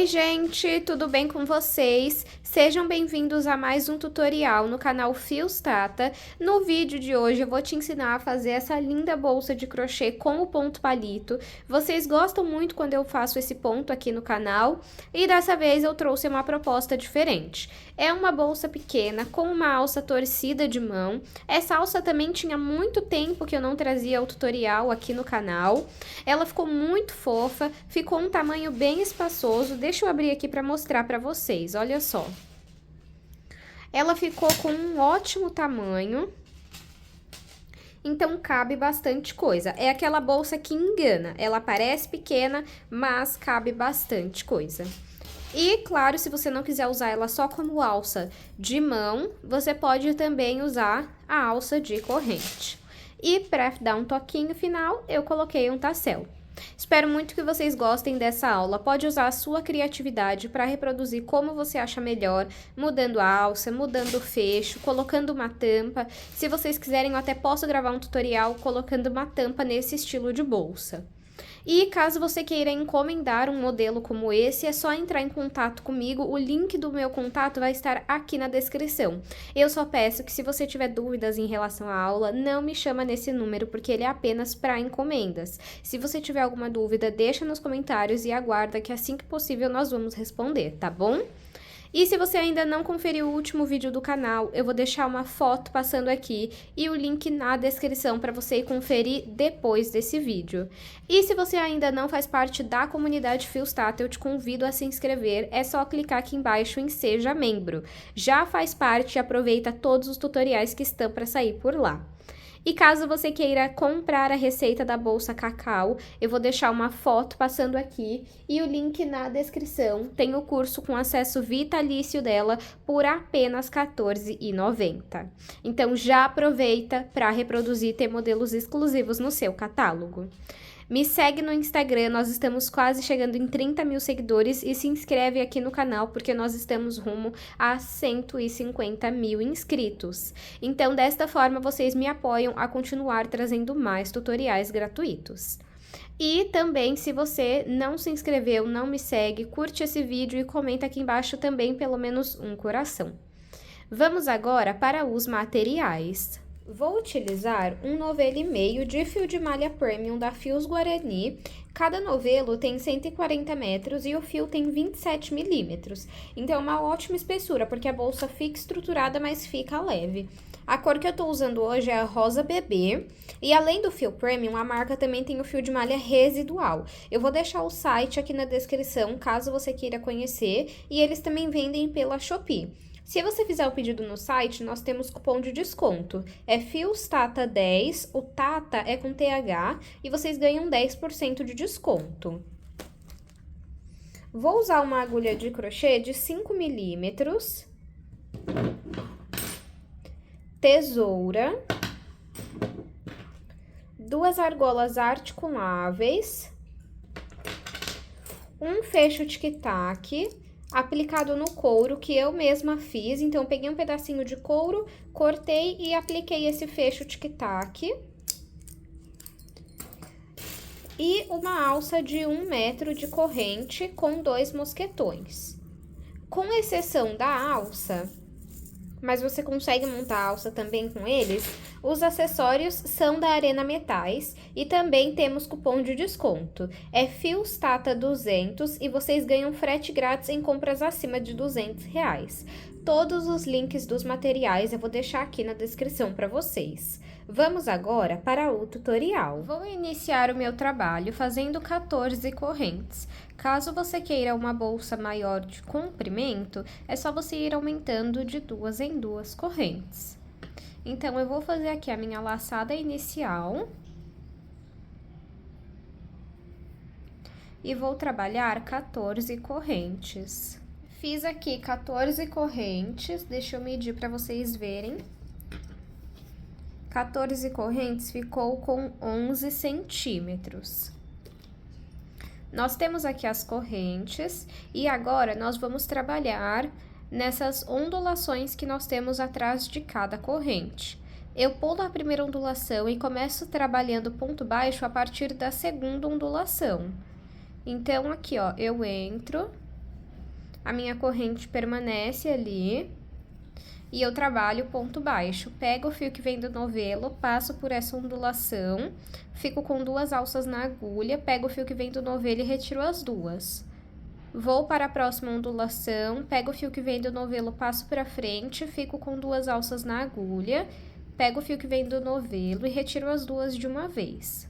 Gente, tudo bem com vocês? Sejam bem-vindos a mais um tutorial no canal Fios Tata. No vídeo de hoje eu vou te ensinar a fazer essa linda bolsa de crochê com o ponto palito. Vocês gostam muito quando eu faço esse ponto aqui no canal e dessa vez eu trouxe uma proposta diferente. É uma bolsa pequena com uma alça torcida de mão. Essa alça também tinha muito tempo que eu não trazia o tutorial aqui no canal. Ela ficou muito fofa, ficou um tamanho bem espaçoso. Deixa eu abrir aqui para mostrar para vocês, olha só. Ela ficou com um ótimo tamanho, então cabe bastante coisa. É aquela bolsa que engana, ela parece pequena, mas cabe bastante coisa. E, claro, se você não quiser usar ela só como alça de mão, você pode também usar a alça de corrente. E para dar um toquinho final, eu coloquei um tassel. Espero muito que vocês gostem dessa aula. Pode usar a sua criatividade para reproduzir como você acha melhor, mudando a alça, mudando o fecho, colocando uma tampa. Se vocês quiserem, eu até posso gravar um tutorial colocando uma tampa nesse estilo de bolsa. E caso você queira encomendar um modelo como esse, é só entrar em contato comigo, o link do meu contato vai estar aqui na descrição. Eu só peço que se você tiver dúvidas em relação à aula, não me chama nesse número, porque ele é apenas para encomendas. Se você tiver alguma dúvida, deixa nos comentários e aguarda que assim que possível nós vamos responder, tá bom? E se você ainda não conferiu o último vídeo do canal, eu vou deixar uma foto passando aqui e o link na descrição para você conferir depois desse vídeo. E se você ainda não faz parte da comunidade Fios Tata, eu te convido a se inscrever, é só clicar aqui embaixo em Seja Membro. Já faz parte e aproveita todos os tutoriais que estão para sair por lá. E caso você queira comprar a receita da bolsa Cacau, eu vou deixar uma foto passando aqui e o link na descrição. Tem o curso com acesso vitalício dela por apenas R$ 14,90. Então já aproveita para reproduzir e ter modelos exclusivos no seu catálogo. Me segue no Instagram, nós estamos quase chegando em 30 mil seguidores e se inscreve aqui no canal porque nós estamos rumo a 150 mil inscritos. Então, desta forma, vocês me apoiam a continuar trazendo mais tutoriais gratuitos. E também, se você não se inscreveu, não me segue, curte esse vídeo e comenta aqui embaixo também pelo menos um coração. Vamos agora para os materiais. Vou utilizar um novelo e meio de fio de malha premium da Fios Guarani. Cada novelo tem 140 metros e o fio tem 27 milímetros. Então, é uma ótima espessura, porque a bolsa fica estruturada, mas fica leve. A cor que eu tô usando hoje é a rosa bebê. E além do fio premium, a marca também tem o fio de malha residual. Eu vou deixar o site aqui na descrição, caso você queira conhecer. E eles também vendem pela Shopee. Se você fizer o pedido no site, nós temos cupom de desconto. É Fios Tata 10, o Tata é com TH e vocês ganham 10% de desconto. Vou usar uma agulha de crochê de 5 milímetros, tesoura, 2 argolas articuláveis, um fecho tic-tac, aplicado no couro que eu mesma fiz. Então, eu peguei um pedacinho de couro, cortei e apliquei esse fecho tic-tac. E uma alça de 1 metro de corrente com 2 mosquetões. Com exceção da alça, mas você consegue montar a alça também com eles, os acessórios são da Arena Metais e também temos cupom de desconto. É Fios Tata 200 e vocês ganham frete grátis em compras acima de R$200. Todos os links dos materiais eu vou deixar aqui na descrição para vocês. Vamos agora para o tutorial. Vou iniciar o meu trabalho fazendo 14 correntes. Caso você queira uma bolsa maior de comprimento, é só você ir aumentando de 2 em 2 correntes. Então, eu vou fazer aqui a minha laçada inicial. E vou trabalhar 14 correntes. Fiz aqui 14 correntes, deixa eu medir para vocês verem. 14 correntes ficou com 11 centímetros. Nós temos aqui as correntes e agora nós vamos trabalhar nessas ondulações que nós temos atrás de cada corrente. Eu pulo a primeira ondulação e começo trabalhando ponto baixo a partir da segunda ondulação. Então, aqui, ó, eu entro, a minha corrente permanece ali e eu trabalho ponto baixo. Pego o fio que vem do novelo, passo por essa ondulação, fico com 2 alças na agulha, pego o fio que vem do novelo e retiro as 2. Vou para a próxima ondulação, pego o fio que vem do novelo, passo para frente, fico com 2 alças na agulha, pego o fio que vem do novelo e retiro as 2 de uma vez.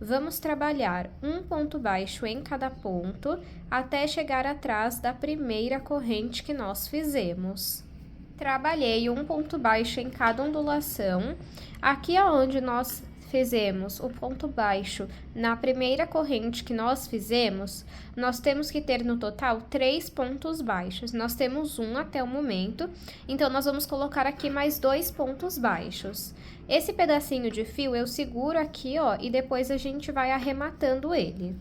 Vamos trabalhar um ponto baixo em cada ponto, até chegar atrás da primeira corrente que nós fizemos. Trabalhei um ponto baixo em cada ondulação. Aqui é onde nós fizemos o ponto baixo na primeira corrente que nós fizemos, nós temos que ter no total 3 pontos baixos. Nós temos 1 até o momento, então nós vamos colocar aqui mais 2 pontos baixos. Esse pedacinho de fio eu seguro aqui, ó, e depois a gente vai arrematando ele.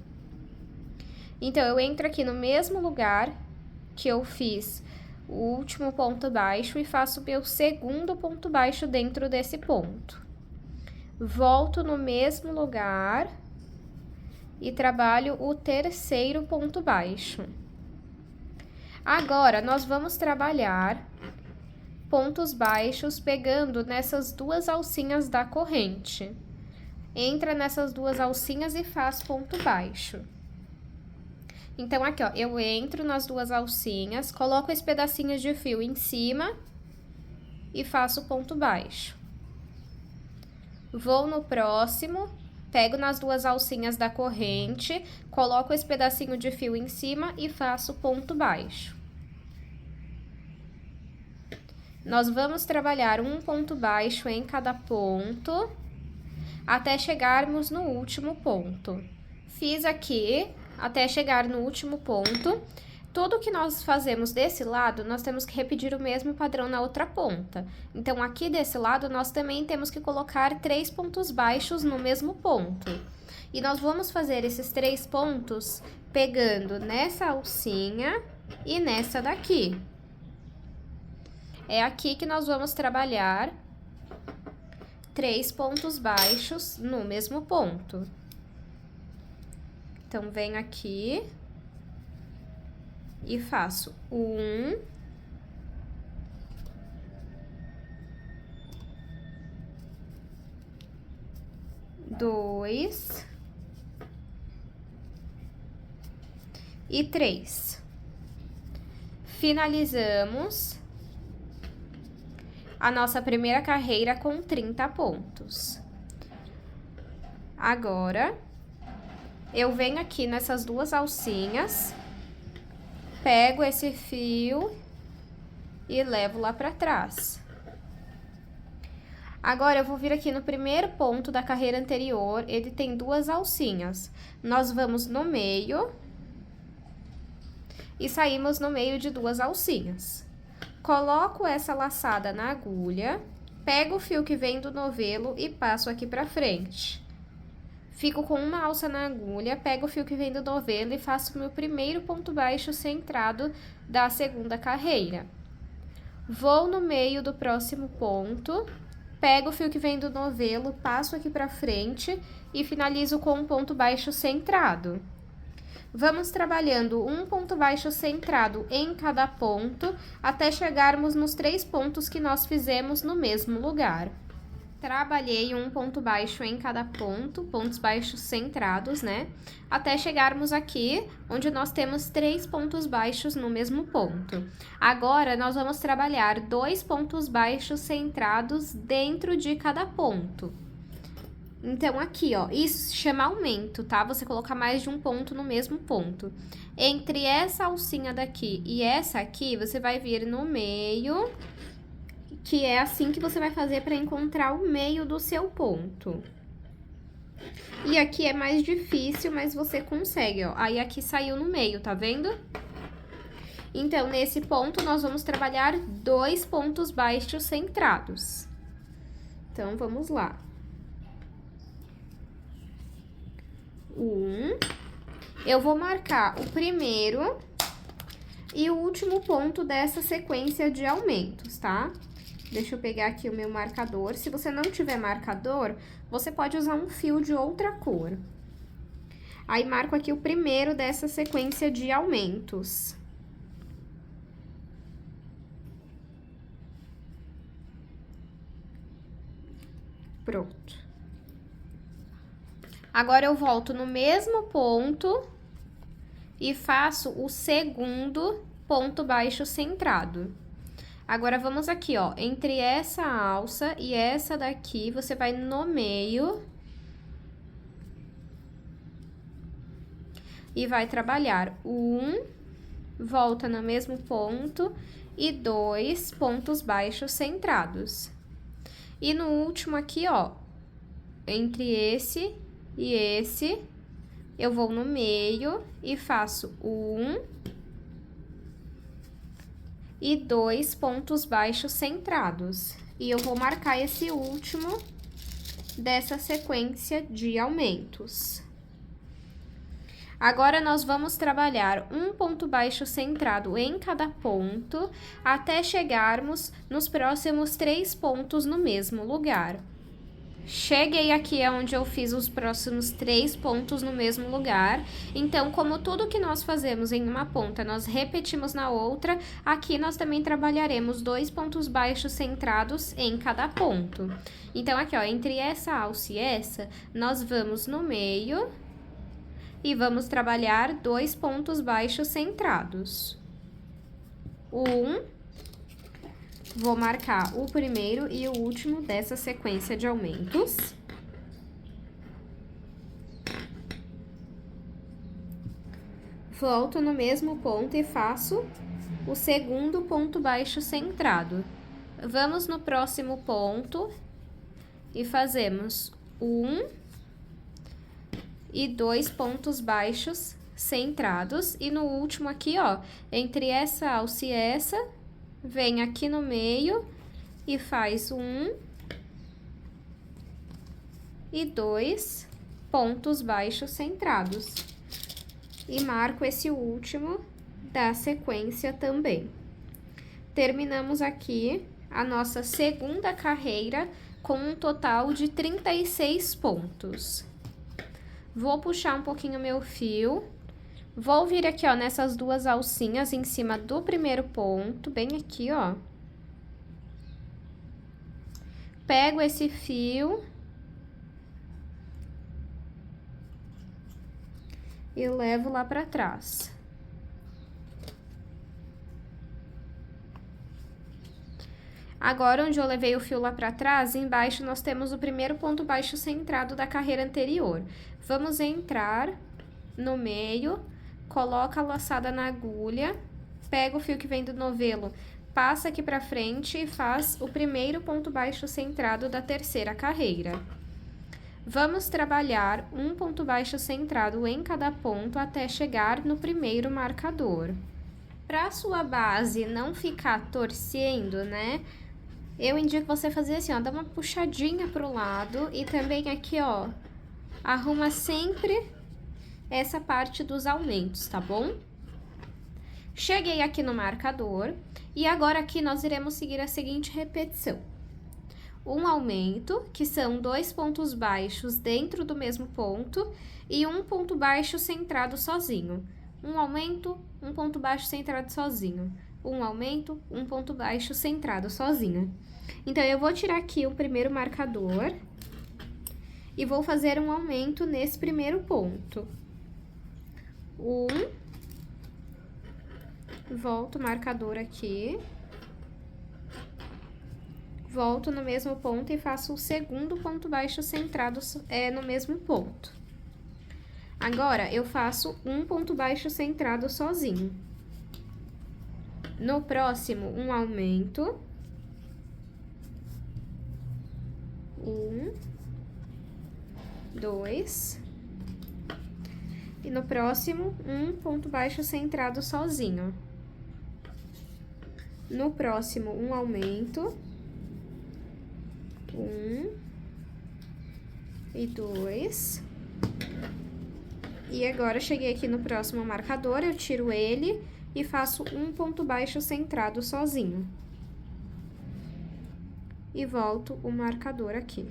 Então, eu entro aqui no mesmo lugar que eu fiz o último ponto baixo e faço meu segundo ponto baixo dentro desse ponto. Volto no mesmo lugar e trabalho o terceiro ponto baixo. Agora, nós vamos trabalhar pontos baixos pegando nessas 2 alcinhas da corrente. Entra nessas 2 alcinhas e faz ponto baixo. Então, aqui, ó, eu entro nas 2 alcinhas, coloco esse pedacinho de fio em cima e faço ponto baixo. Vou no próximo, pego nas 2 alcinhas da corrente, coloco esse pedacinho de fio em cima e faço ponto baixo. Nós vamos trabalhar um ponto baixo em cada ponto, até chegarmos no último ponto. Fiz aqui até chegar no último ponto. Tudo que nós fazemos desse lado, nós temos que repetir o mesmo padrão na outra ponta. Então, aqui desse lado, nós também temos que colocar 3 pontos baixos no mesmo ponto. E nós vamos fazer esses 3 pontos pegando nessa alcinha e nessa daqui. É aqui que nós vamos trabalhar 3 pontos baixos no mesmo ponto. Então, venho aqui e faço 1, 2 e 3. Finalizamos a nossa primeira carreira com 30 pontos. Agora, eu venho aqui nessas 2 alcinhas, pego esse fio e levo lá pra trás. Agora, eu vou vir aqui no primeiro ponto da carreira anterior, ele tem 2 alcinhas. Nós vamos no meio e saímos no meio de 2 alcinhas. Coloco essa laçada na agulha, pego o fio que vem do novelo e passo aqui pra frente. Fico com uma alça na agulha, pego o fio que vem do novelo e faço meu primeiro ponto baixo centrado da segunda carreira. Vou no meio do próximo ponto, pego o fio que vem do novelo, passo aqui pra frente e finalizo com um ponto baixo centrado. Vamos trabalhando um ponto baixo centrado em cada ponto, até chegarmos nos 3 pontos que nós fizemos no mesmo lugar. Trabalhei um ponto baixo em cada ponto, pontos baixos centrados, né? Até chegarmos aqui, onde nós temos 3 pontos baixos no mesmo ponto. Agora, nós vamos trabalhar 2 pontos baixos centrados dentro de cada ponto. Então, aqui, ó, isso se chama aumento, tá? Você colocar mais de um ponto no mesmo ponto. Entre essa alcinha daqui e essa aqui, você vai vir no meio, que é assim que você vai fazer para encontrar o meio do seu ponto. E aqui é mais difícil, mas você consegue, ó. Aí, aqui saiu no meio, tá vendo? Então, nesse ponto, nós vamos trabalhar 2 pontos baixos centrados. Então, vamos lá. 1, eu vou marcar o primeiro e o último ponto dessa sequência de aumentos, tá? Deixa eu pegar aqui o meu marcador. Se você não tiver marcador, você pode usar um fio de outra cor. Aí, marco aqui o primeiro dessa sequência de aumentos. Pronto. Agora, eu volto no mesmo ponto e faço o segundo ponto baixo centrado. Agora, vamos aqui, ó, entre essa alça e essa daqui, você vai no meio e vai trabalhar volta no mesmo ponto e 2 pontos baixos centrados. E no último aqui, ó, entre esse e esse, eu vou no meio e faço 1 e 2 pontos baixos centrados. E eu vou marcar esse último dessa sequência de aumentos. Agora, nós vamos trabalhar um ponto baixo centrado em cada ponto, até chegarmos nos próximos 3 pontos no mesmo lugar. Cheguei aqui onde eu fiz os próximos 3 pontos no mesmo lugar. Então, como tudo que nós fazemos em uma ponta, nós repetimos na outra, aqui nós também trabalharemos 2 pontos baixos centrados em cada ponto. Então, aqui, ó, entre essa alça e essa, nós vamos no meio e vamos trabalhar 2 pontos baixos centrados. Vou marcar o primeiro e o último dessa sequência de aumentos. Volto no mesmo ponto e faço o segundo ponto baixo centrado. Vamos no próximo ponto e fazemos 1 e 2 pontos baixos centrados. E no último aqui, ó, entre essa alça e essa, vem aqui no meio e faz 1 e 2 pontos baixos centrados. E marco esse último da sequência também. Terminamos aqui a nossa segunda carreira com um total de 36 pontos. Vou puxar um pouquinho meu fio. Vou vir aqui, ó, nessas 2 alcinhas em cima do primeiro ponto, bem aqui, ó. Pego esse fio e levo lá pra trás. Agora, onde eu levei o fio lá pra trás, embaixo nós temos o primeiro ponto baixo centrado da carreira anterior. Vamos entrar no meio, coloca a laçada na agulha, pega o fio que vem do novelo, passa aqui pra frente e faz o primeiro ponto baixo centrado da terceira carreira. Vamos trabalhar um ponto baixo centrado em cada ponto até chegar no primeiro marcador. Para sua base não ficar torcendo, né? Eu indico você fazer assim, ó, dá uma puxadinha pro lado e também aqui, ó, arruma sempre essa parte dos aumentos, tá bom? Cheguei aqui no marcador e agora aqui nós iremos seguir a seguinte repetição. Um aumento, que são 2 pontos baixos dentro do mesmo ponto e um ponto baixo centrado sozinho. Um aumento, um ponto baixo centrado sozinho. Um aumento, um ponto baixo centrado sozinho. Então, eu vou tirar aqui o primeiro marcador e vou fazer um aumento nesse primeiro ponto. Volto o marcador aqui. Volto no mesmo ponto e faço o segundo ponto baixo centrado no mesmo ponto. Agora, eu faço um ponto baixo centrado sozinho. No próximo, um aumento. 1, 2. E no próximo, um ponto baixo centrado sozinho. No próximo, um aumento. 1 e 2. E agora, cheguei aqui no próximo marcador, eu tiro ele e faço um ponto baixo centrado sozinho. E volto o marcador aqui.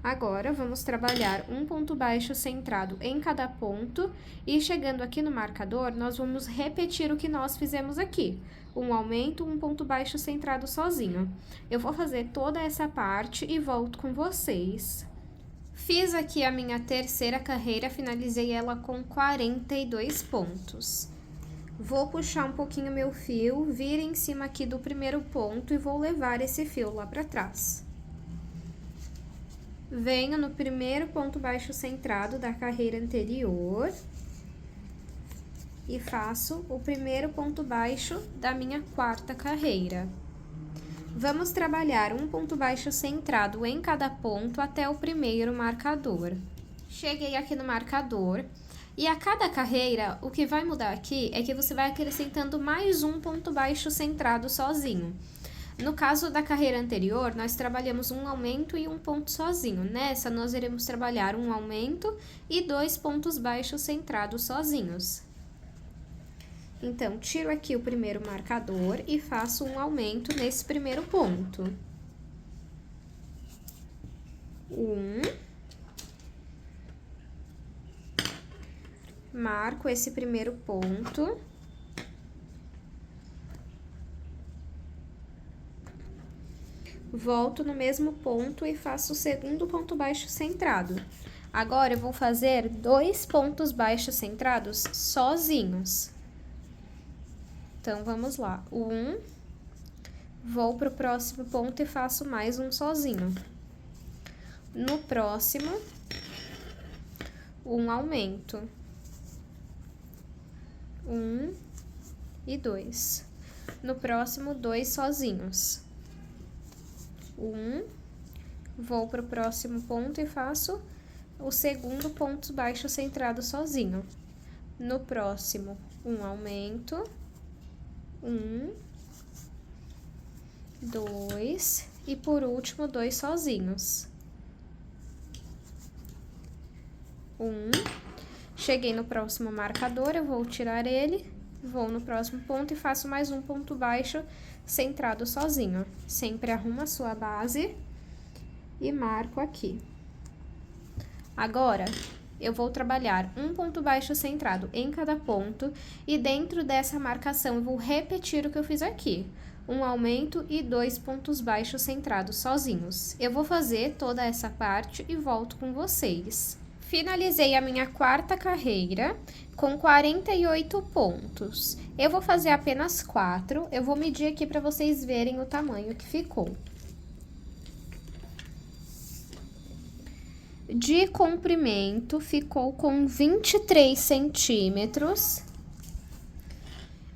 Agora, vamos trabalhar um ponto baixo centrado em cada ponto e chegando aqui no marcador, nós vamos repetir o que nós fizemos aqui. Um aumento, um ponto baixo centrado sozinho. Eu vou fazer toda essa parte e volto com vocês. Fiz aqui a minha terceira carreira, finalizei ela com 42 pontos. Vou puxar um pouquinho meu fio, vir em cima aqui do primeiro ponto e vou levar esse fio lá para trás. Venho no primeiro ponto baixo centrado da carreira anterior e faço o primeiro ponto baixo da minha quarta carreira. Vamos trabalhar um ponto baixo centrado em cada ponto até o primeiro marcador. Cheguei aqui no marcador e a cada carreira, o que vai mudar aqui é que você vai acrescentando mais um ponto baixo centrado sozinho. No caso da carreira anterior, nós trabalhamos um aumento e um ponto sozinho. Nessa, nós iremos trabalhar um aumento e 2 pontos baixos centrados sozinhos. Então, tiro aqui o primeiro marcador e faço um aumento nesse primeiro ponto. 1. Marco esse primeiro ponto. Volto no mesmo ponto e faço o segundo ponto baixo centrado. Agora, eu vou fazer 2 pontos baixos centrados sozinhos. Então, vamos lá. 1, vou pro próximo ponto e faço mais um sozinho. No próximo, um aumento. 1 e 2. No próximo, 2 sozinhos. 1, vou pro próximo ponto e faço o segundo ponto baixo centrado sozinho. No próximo, um aumento. 1, 2 e por último 2 sozinhos. 1, cheguei no próximo marcador, eu vou tirar ele, vou no próximo ponto e faço mais um ponto baixo centrado sozinho. Sempre arruma a sua base e marco aqui. Agora, eu vou trabalhar um ponto baixo centrado em cada ponto e dentro dessa marcação eu vou repetir o que eu fiz aqui. Um aumento e 2 pontos baixos centrados sozinhos. Eu vou fazer toda essa parte e volto com vocês. Finalizei a minha quarta carreira com 48 pontos. Eu vou fazer apenas 4, eu vou medir aqui para vocês verem o tamanho que ficou. De comprimento, ficou com 23 centímetros.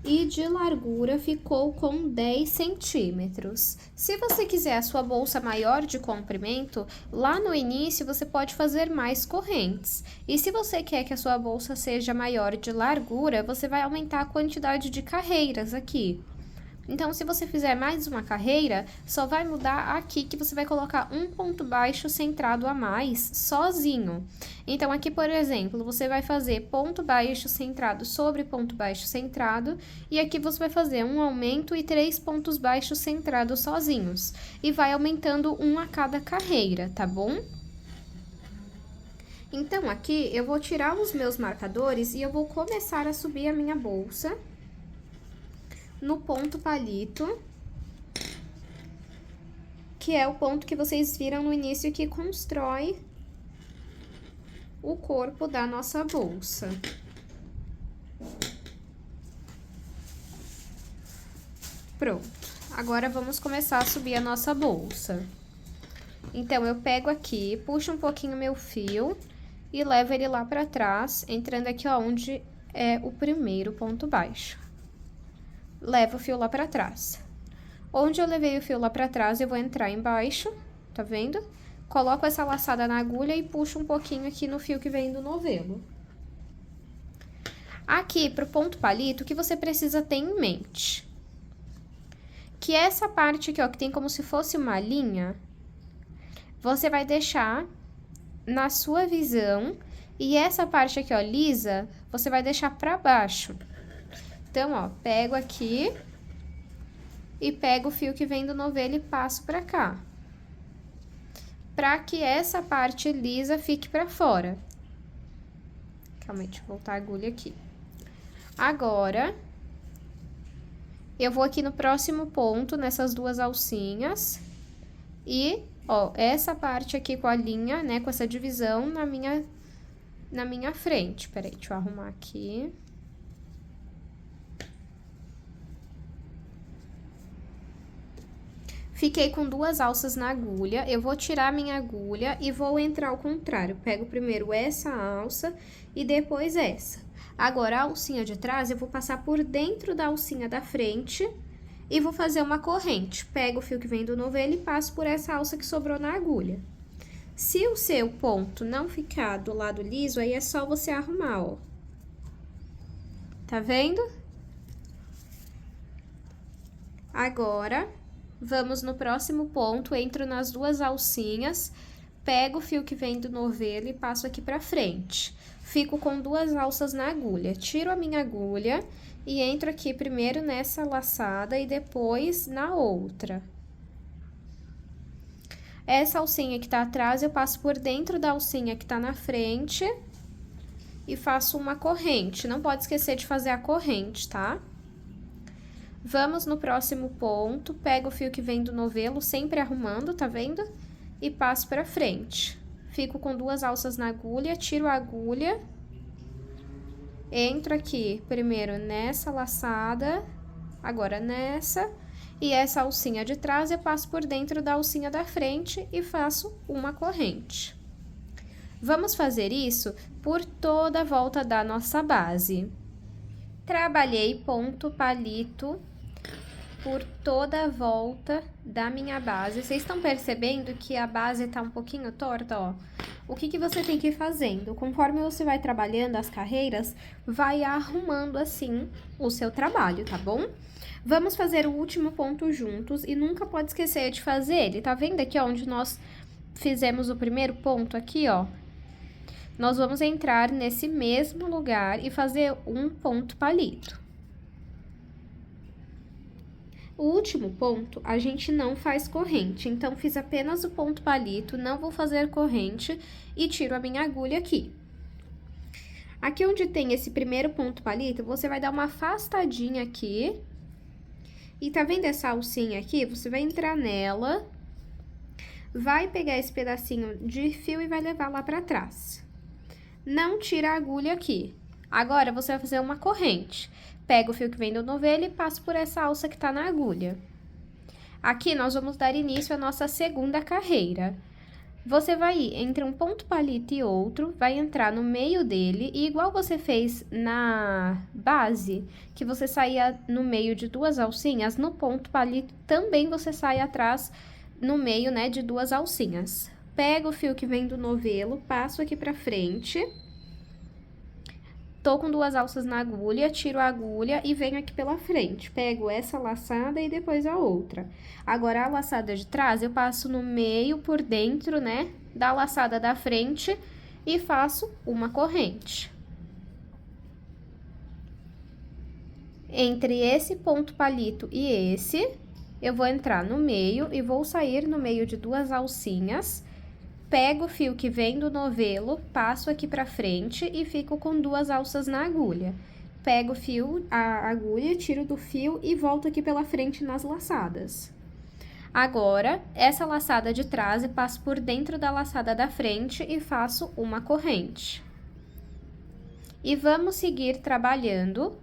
E de largura, ficou com 10 centímetros. Se você quiser a sua bolsa maior de comprimento, lá no início você pode fazer mais correntes. E se você quer que a sua bolsa seja maior de largura, você vai aumentar a quantidade de carreiras aqui. Então, se você fizer mais uma carreira, só vai mudar aqui que você vai colocar um ponto baixo centrado a mais, sozinho. Então, aqui, por exemplo, você vai fazer ponto baixo centrado sobre ponto baixo centrado, e aqui você vai fazer um aumento e 3 pontos baixos centrados sozinhos. E vai aumentando um a cada carreira, tá bom? Então, aqui, eu vou tirar os meus marcadores e eu vou começar a subir a minha bolsa no ponto palito, que é o ponto que vocês viram no início que constrói o corpo da nossa bolsa. Pronto. Agora, vamos começar a subir a nossa bolsa. Então, eu pego aqui, puxo um pouquinho meu fio e levo ele lá pra trás, entrando aqui onde é o primeiro ponto baixo. Levo o fio lá pra trás. Onde eu levei o fio lá pra trás, eu vou entrar embaixo, tá vendo? Coloco essa laçada na agulha e puxo um pouquinho aqui no fio que vem do novelo. Aqui, pro ponto palito, o que você precisa ter em mente? Que essa parte aqui, ó, que tem como se fosse uma linha, você vai deixar na sua visão, e essa parte aqui, ó, lisa, você vai deixar pra baixo. Então, ó, pego aqui e pego o fio que vem do novelo e passo pra cá. para que essa parte lisa fique para fora. Calma aí, deixa eu voltar a agulha aqui. Agora, eu vou aqui no próximo ponto, nessas duas alcinhas, e, ó, essa parte aqui com a linha, né, com essa divisão na minha frente. Peraí, deixa eu arrumar aqui. Fiquei com duas alças na agulha, eu vou tirar minha agulha e vou entrar ao contrário. Pego primeiro essa alça e depois essa. Agora, a alcinha de trás, eu vou passar por dentro da alcinha da frente e vou fazer uma corrente. Pego o fio que vem do novelo e passo por essa alça que sobrou na agulha. Se o seu ponto não ficar do lado liso, aí é só você arrumar, ó. Tá vendo? Agora, vamos no próximo ponto, entro nas duas alcinhas, pego o fio que vem do novelo e passo aqui pra frente. Fico com duas alças na agulha, tiro a minha agulha e entro aqui primeiro nessa laçada e depois na outra. Essa alcinha que tá atrás, eu passo por dentro da alcinha que tá na frente e faço uma corrente. Não pode esquecer de fazer a corrente, tá? Vamos no próximo ponto, pego o fio que vem do novelo, sempre arrumando, tá vendo? E passo pra frente. Fico com duas alças na agulha, tiro a agulha, entro aqui primeiro nessa laçada, agora nessa, e essa alcinha de trás eu passo por dentro da alcinha da frente e faço uma corrente. Vamos fazer isso por toda a volta da nossa base. Trabalhei ponto palito por toda a volta da minha base. Vocês estão percebendo que a base tá um pouquinho torta, ó? O que que você tem que ir fazendo? Conforme você vai trabalhando as carreiras, vai arrumando assim o seu trabalho, tá bom? Vamos fazer o último ponto juntos e nunca pode esquecer de fazer ele. Tá vendo aqui, ó, onde nós fizemos o primeiro ponto aqui, ó? Nós vamos entrar nesse mesmo lugar e fazer um ponto palito. O último ponto, a gente não faz corrente, então fiz apenas o ponto palito, não vou fazer corrente e tiro a minha agulha aqui. Aqui onde tem esse primeiro ponto palito, você vai dar uma afastadinha aqui. E tá vendo essa alcinha aqui? Você vai entrar nela, vai pegar esse pedacinho de fio e vai levar lá pra trás. Não tira a agulha aqui. Agora, você vai fazer uma corrente. Pega o fio que vem do novelo e passo por essa alça que tá na agulha. Aqui, nós vamos dar início à nossa segunda carreira. Você vai ir entre um ponto palito e outro, vai entrar no meio dele, e igual você fez na base, que você saía no meio de duas alcinhas, no ponto palito também você sai atrás, no meio, né, de duas alcinhas. Pega o fio que vem do novelo, passo aqui pra frente. Tô com duas alças na agulha, tiro a agulha e venho aqui pela frente. Pego essa laçada e depois a outra. Agora, a laçada de trás, eu passo no meio, por dentro, né, da laçada da frente e faço uma corrente. Entre esse ponto palito e esse, eu vou entrar no meio e vou sair no meio de duas alcinhas. Pego o fio que vem do novelo, passo aqui pra frente e fico com duas alças na agulha. Pego o fio, a agulha, tiro do fio e volto aqui pela frente nas laçadas. Agora, essa laçada de trás eu passo por dentro da laçada da frente e faço uma corrente. E vamos seguir trabalhando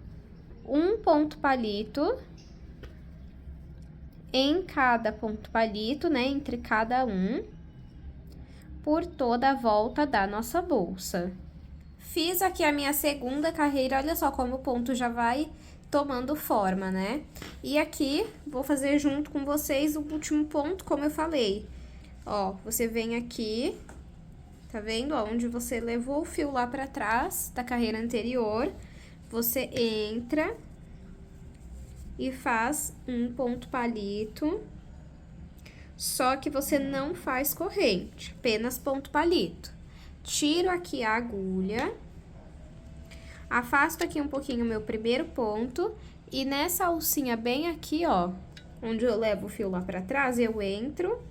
um ponto palito em cada ponto palito, né, entre cada um, por toda a volta da nossa bolsa. Fiz aqui a minha segunda carreira, olha só como o ponto já vai tomando forma, né? E aqui, vou fazer junto com vocês o último ponto, como eu falei. Ó, você vem aqui, tá vendo? Ó, onde você levou o fio lá pra trás da carreira anterior, você entra e faz um ponto palito. Só que você não faz corrente, apenas ponto palito. Tiro aqui a agulha, afasto aqui um pouquinho o meu primeiro ponto, e nessa alcinha bem aqui, ó, onde eu levo o fio lá pra trás, eu entro,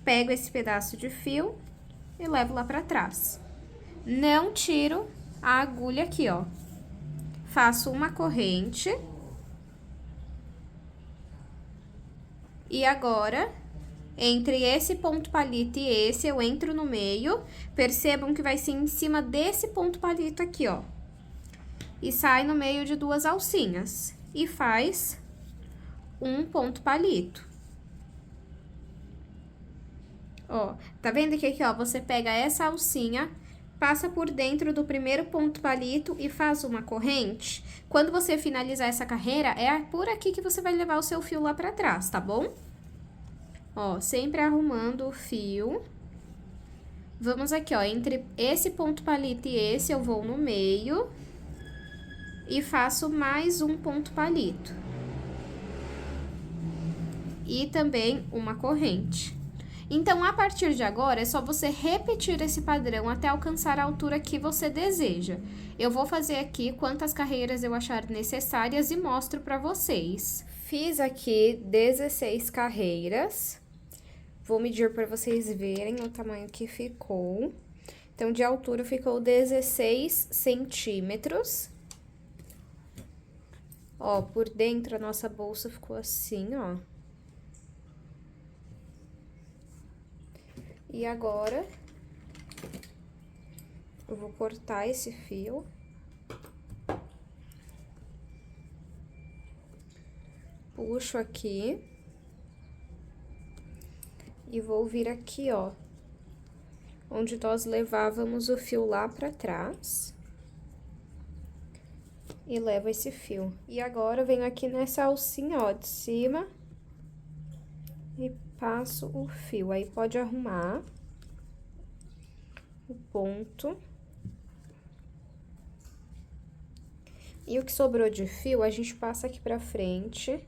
Pego esse pedaço de fio e levo lá pra trás. Não tiro a agulha aqui, ó. Faço uma corrente. E agora, entre esse ponto palito e esse, eu entro no meio. Percebam que vai ser em cima desse ponto palito aqui, ó. E sai no meio de duas alcinhas. E faz um ponto palito. Ó, tá vendo que aqui, ó, você pega essa alcinha, passa por dentro do primeiro ponto palito e faz uma corrente. Quando você finalizar essa carreira, é por aqui que você vai levar o seu fio lá pra trás, tá bom? Ó, sempre arrumando o fio. Vamos aqui, ó, entre esse ponto palito e esse, eu vou no meio e faço mais um ponto palito. E também uma corrente. Então, a partir de agora, é só você repetir esse padrão até alcançar a altura que você deseja. Eu vou fazer aqui quantas carreiras eu achar necessárias e mostro pra vocês. Fiz aqui 16 carreiras. Vou medir para vocês verem o tamanho que ficou. Então, de altura ficou 16 centímetros. Ó, por dentro a nossa bolsa ficou assim, ó. E agora, eu vou cortar esse fio. Puxo aqui. E vou vir aqui, ó, onde nós levávamos o fio lá pra trás. E levo esse fio. E agora, eu venho aqui nessa alcinha, ó, de cima. E passo o fio. Aí, pode arrumar o ponto. E o que sobrou de fio, a gente passa aqui pra frente.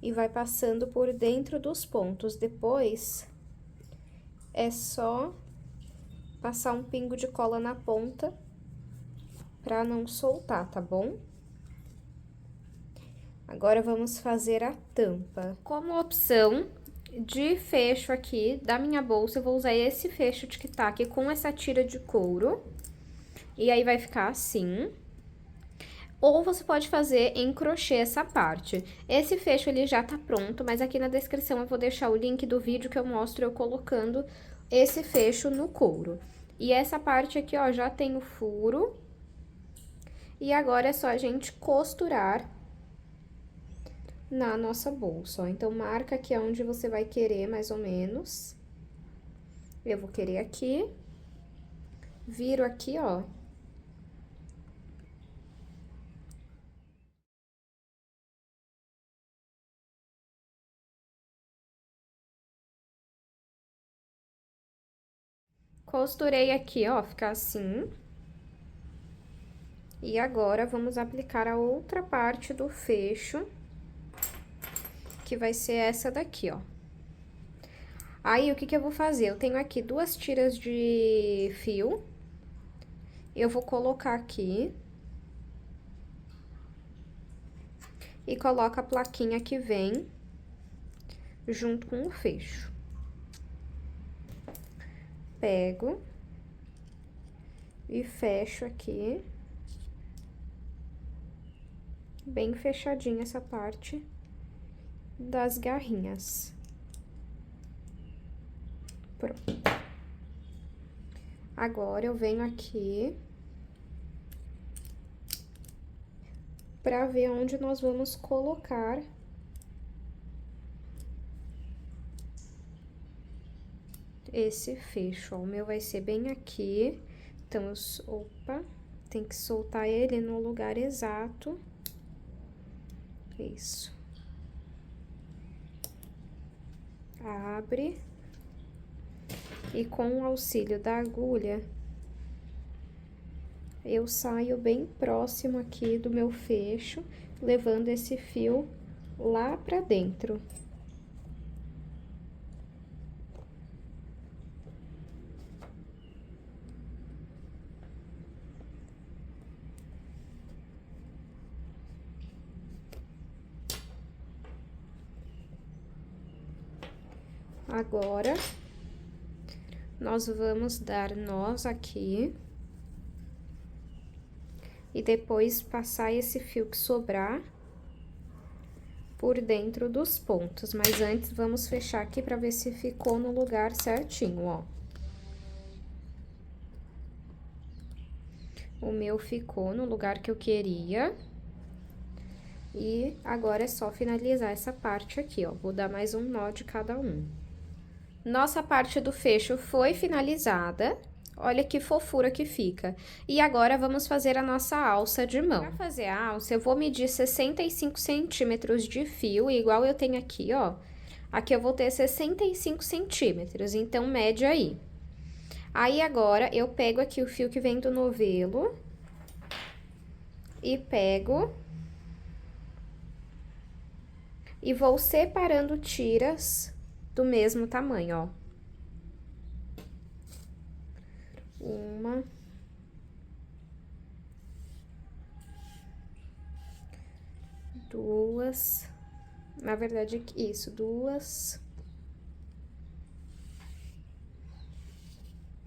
E vai passando por dentro dos pontos. Depois, é só passar um pingo de cola na ponta pra não soltar, tá bom? Agora, vamos fazer a tampa. Como opção de fecho aqui da minha bolsa, eu vou usar esse fecho tic-tac com essa tira de couro. E aí, vai ficar assim. Ou você pode fazer em crochê essa parte. Esse fecho, ele já tá pronto, mas aqui na descrição eu vou deixar o link do vídeo que eu mostro eu colocando esse fecho no couro. E essa parte aqui, ó, já tem o furo. E agora é só a gente costurar na nossa bolsa, ó. Então, marca aqui onde você vai querer, mais ou menos. Eu vou querer aqui. Viro aqui, ó. Costurei aqui, ó, fica assim. E agora, vamos aplicar a outra parte do fecho, que vai ser essa daqui, ó. Aí, o que que eu vou fazer? Eu tenho aqui duas tiras de fio. Eu vou colocar aqui. E coloco a plaquinha que vem junto com o fecho. Pego e fecho aqui. Bem fechadinha essa parte das garrinhas. Pronto. Agora, eu venho aqui pra ver onde nós vamos colocar esse fecho, ó. O meu vai ser bem aqui. Então, opa, tem que soltar ele no lugar exato. Isso. Abre. E com o auxílio da agulha, eu saio bem próximo aqui do meu fecho, levando esse fio lá pra dentro. Agora, nós vamos dar nós aqui. E depois passar esse fio que sobrar por dentro dos pontos. Mas antes, vamos fechar aqui pra ver se ficou no lugar certinho, ó. O meu ficou no lugar que eu queria. E agora é só finalizar essa parte aqui, ó. Vou dar mais um nó de cada um. Nossa parte do fecho foi finalizada. Olha que fofura que fica. E agora, vamos fazer a nossa alça de mão. Para fazer a alça, eu vou medir 65 centímetros de fio, igual eu tenho aqui, ó. Aqui eu vou ter 65 centímetros, então, mede aí. Aí, agora, eu pego aqui o fio que vem do novelo. E pego... E vou separando tiras do mesmo tamanho, ó. Uma. Duas. Na verdade, isso, duas.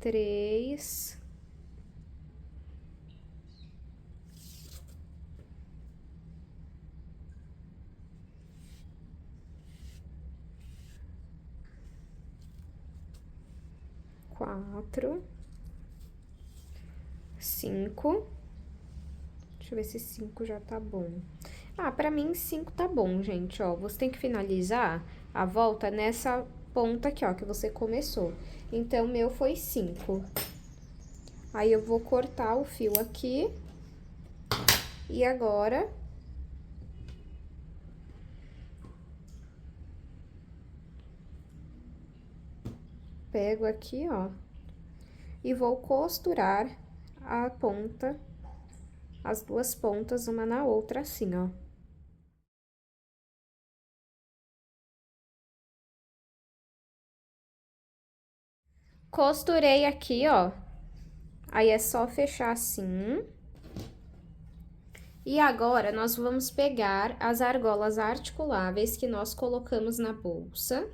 Três. Quatro. Cinco. Deixa eu ver se 5 já tá bom. Ah, pra mim 5 tá bom, gente, ó. Você tem que finalizar a volta nessa ponta aqui, ó, que você começou. Então, meu foi 5. Aí, eu vou cortar o fio aqui. E agora... Pego aqui, ó. E vou costurar a ponta, as duas pontas, uma na outra, assim, ó. Costurei aqui, ó. Aí, é só fechar assim. E agora, nós vamos pegar as argolas articuláveis que nós colocamos na bolsa.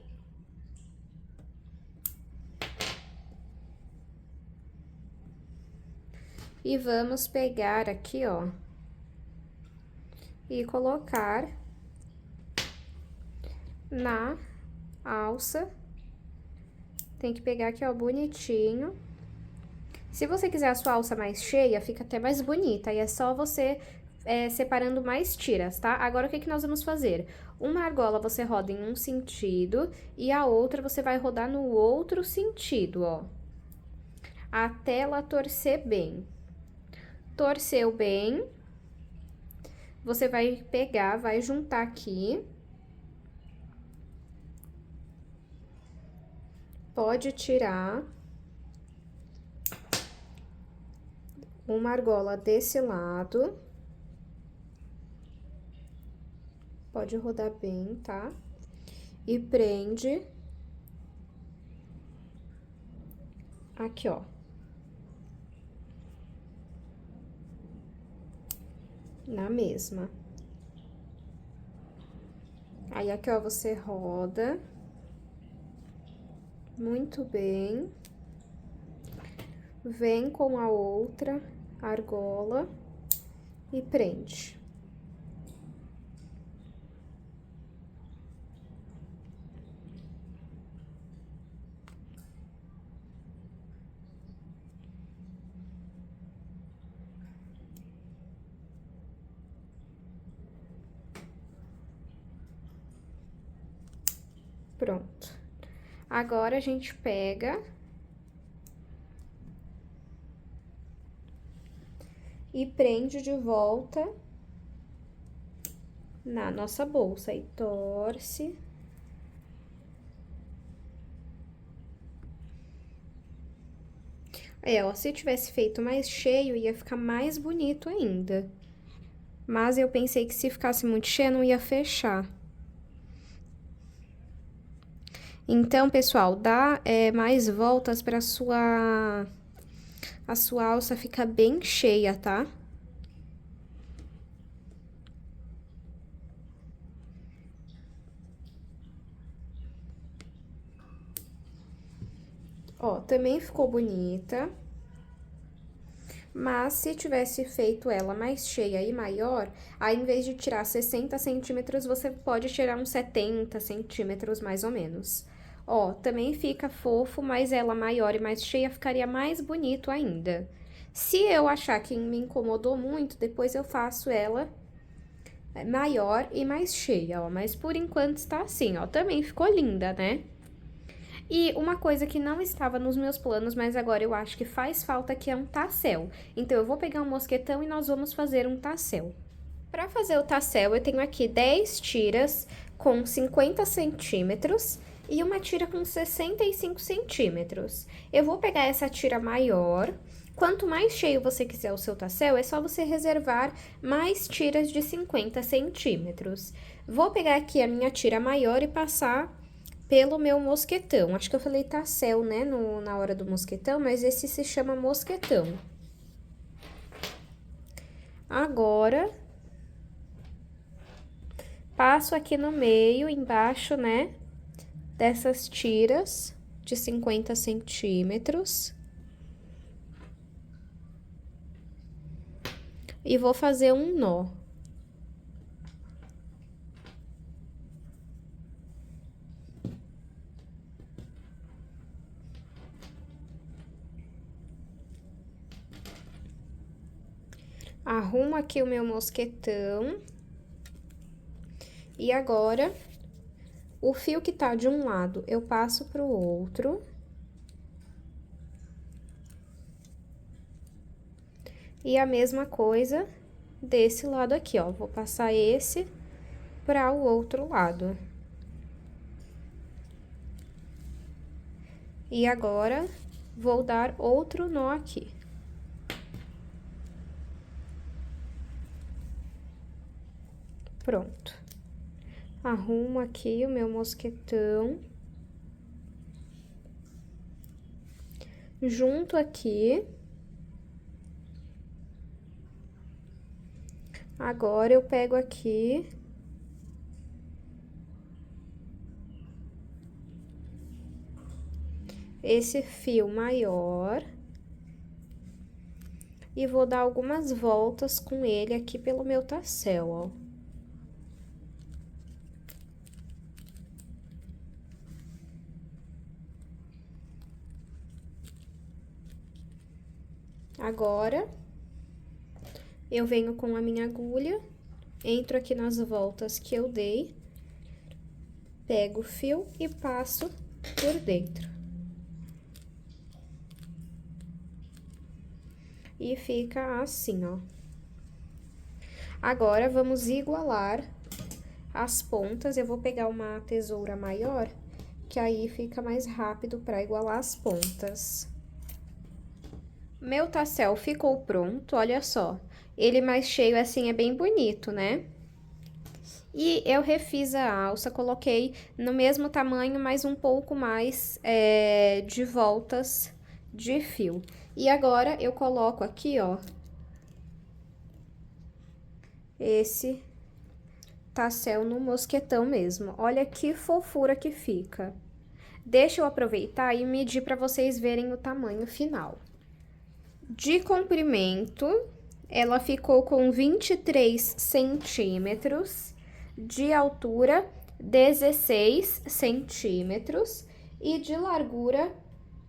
E vamos pegar aqui, ó, e colocar na alça. Tem que pegar aqui, ó, bonitinho. Se você quiser a sua alça mais cheia, fica até mais bonita. E é só você separando mais tiras, tá? Agora, o que que nós vamos fazer? Uma argola você roda em um sentido e a outra você vai rodar no outro sentido, ó. Até ela torcer bem. Torceu bem, você vai pegar, vai juntar aqui. Pode tirar uma argola desse lado. Pode rodar bem, tá? E prende aqui, ó. Na mesma. Aí, aqui, ó, você roda muito bem. Vem com a outra argola e prende. Pronto. Agora, a gente pega e prende de volta na nossa bolsa. E torce. Ó, se tivesse feito mais cheio, ia ficar mais bonito ainda. Mas eu pensei que se ficasse muito cheio, não ia fechar. Então, pessoal, dá mais voltas pra a sua alça ficar bem cheia, tá? Ó, também ficou bonita. Mas, se tivesse feito ela mais cheia e maior, aí, em vez de tirar 60 centímetros, você pode tirar uns 70 centímetros, mais ou menos. Ó, também fica fofo, mas ela maior e mais cheia ficaria mais bonito ainda. Se eu achar que me incomodou muito, depois eu faço ela maior e mais cheia, ó. Mas, por enquanto, está assim, ó. Também ficou linda, né? E uma coisa que não estava nos meus planos, mas agora eu acho que faz falta, que é um tassel. Então, eu vou pegar um mosquetão e nós vamos fazer um tassel. Para fazer o tassel, eu tenho aqui 10 tiras com 50 centímetros e uma tira com 65 centímetros. Eu vou pegar essa tira maior. Quanto mais cheio você quiser o seu tassel, é só você reservar mais tiras de 50 centímetros. Vou pegar aqui a minha tira maior e passar pelo meu mosquetão. Acho que eu falei tassel, né, na hora do mosquetão, mas esse se chama mosquetão. Agora, passo aqui no meio, embaixo, né, dessas tiras de 50 centímetros. E vou fazer um nó. Arrumo aqui o meu mosquetão. E agora, o fio que tá de um lado, eu passo pro outro. E a mesma coisa desse lado aqui, ó. Vou passar esse para o outro lado. E agora, vou dar outro nó aqui. Pronto. Arrumo aqui o meu mosquetão. Junto aqui. Agora, eu pego aqui esse fio maior e vou dar algumas voltas com ele aqui pelo meu tassel, ó. Agora, eu venho com a minha agulha, entro aqui nas voltas que eu dei, pego o fio e passo por dentro. E fica assim, ó. Agora, vamos igualar as pontas. Eu vou pegar uma tesoura maior, que aí fica mais rápido para igualar as pontas. Meu tassel ficou pronto, olha só. Ele mais cheio assim é bem bonito, né? E eu refiz a alça, coloquei no mesmo tamanho, mas um pouco mais de voltas de fio. E agora, eu coloco aqui, ó, esse tassel no mosquetão mesmo. Olha que fofura que fica. Deixa eu aproveitar e medir para vocês verem o tamanho final. De comprimento, ela ficou com 23 centímetros, de altura 16 centímetros e de largura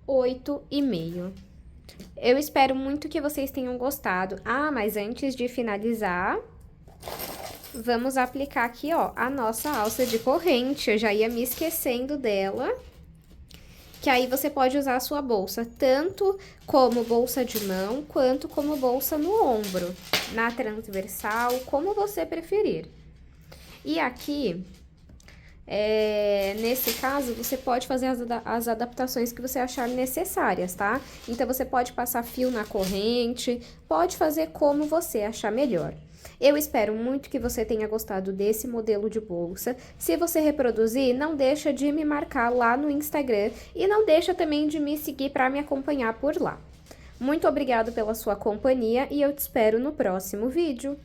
8,5. Eu espero muito que vocês tenham gostado. Ah, mas antes de finalizar, vamos aplicar aqui, ó, a nossa alça de corrente. Eu já ia me esquecendo dela. Que aí você pode usar a sua bolsa tanto como bolsa de mão, quanto como bolsa no ombro, na transversal, como você preferir. E aqui, nesse caso, você pode fazer as adaptações que você achar necessárias, tá? Então, você pode passar fio na corrente, pode fazer como você achar melhor. Eu espero muito que você tenha gostado desse modelo de bolsa. Se você reproduzir, não deixa de me marcar lá no Instagram e não deixa também de me seguir para me acompanhar por lá. Muito obrigada pela sua companhia e eu te espero no próximo vídeo.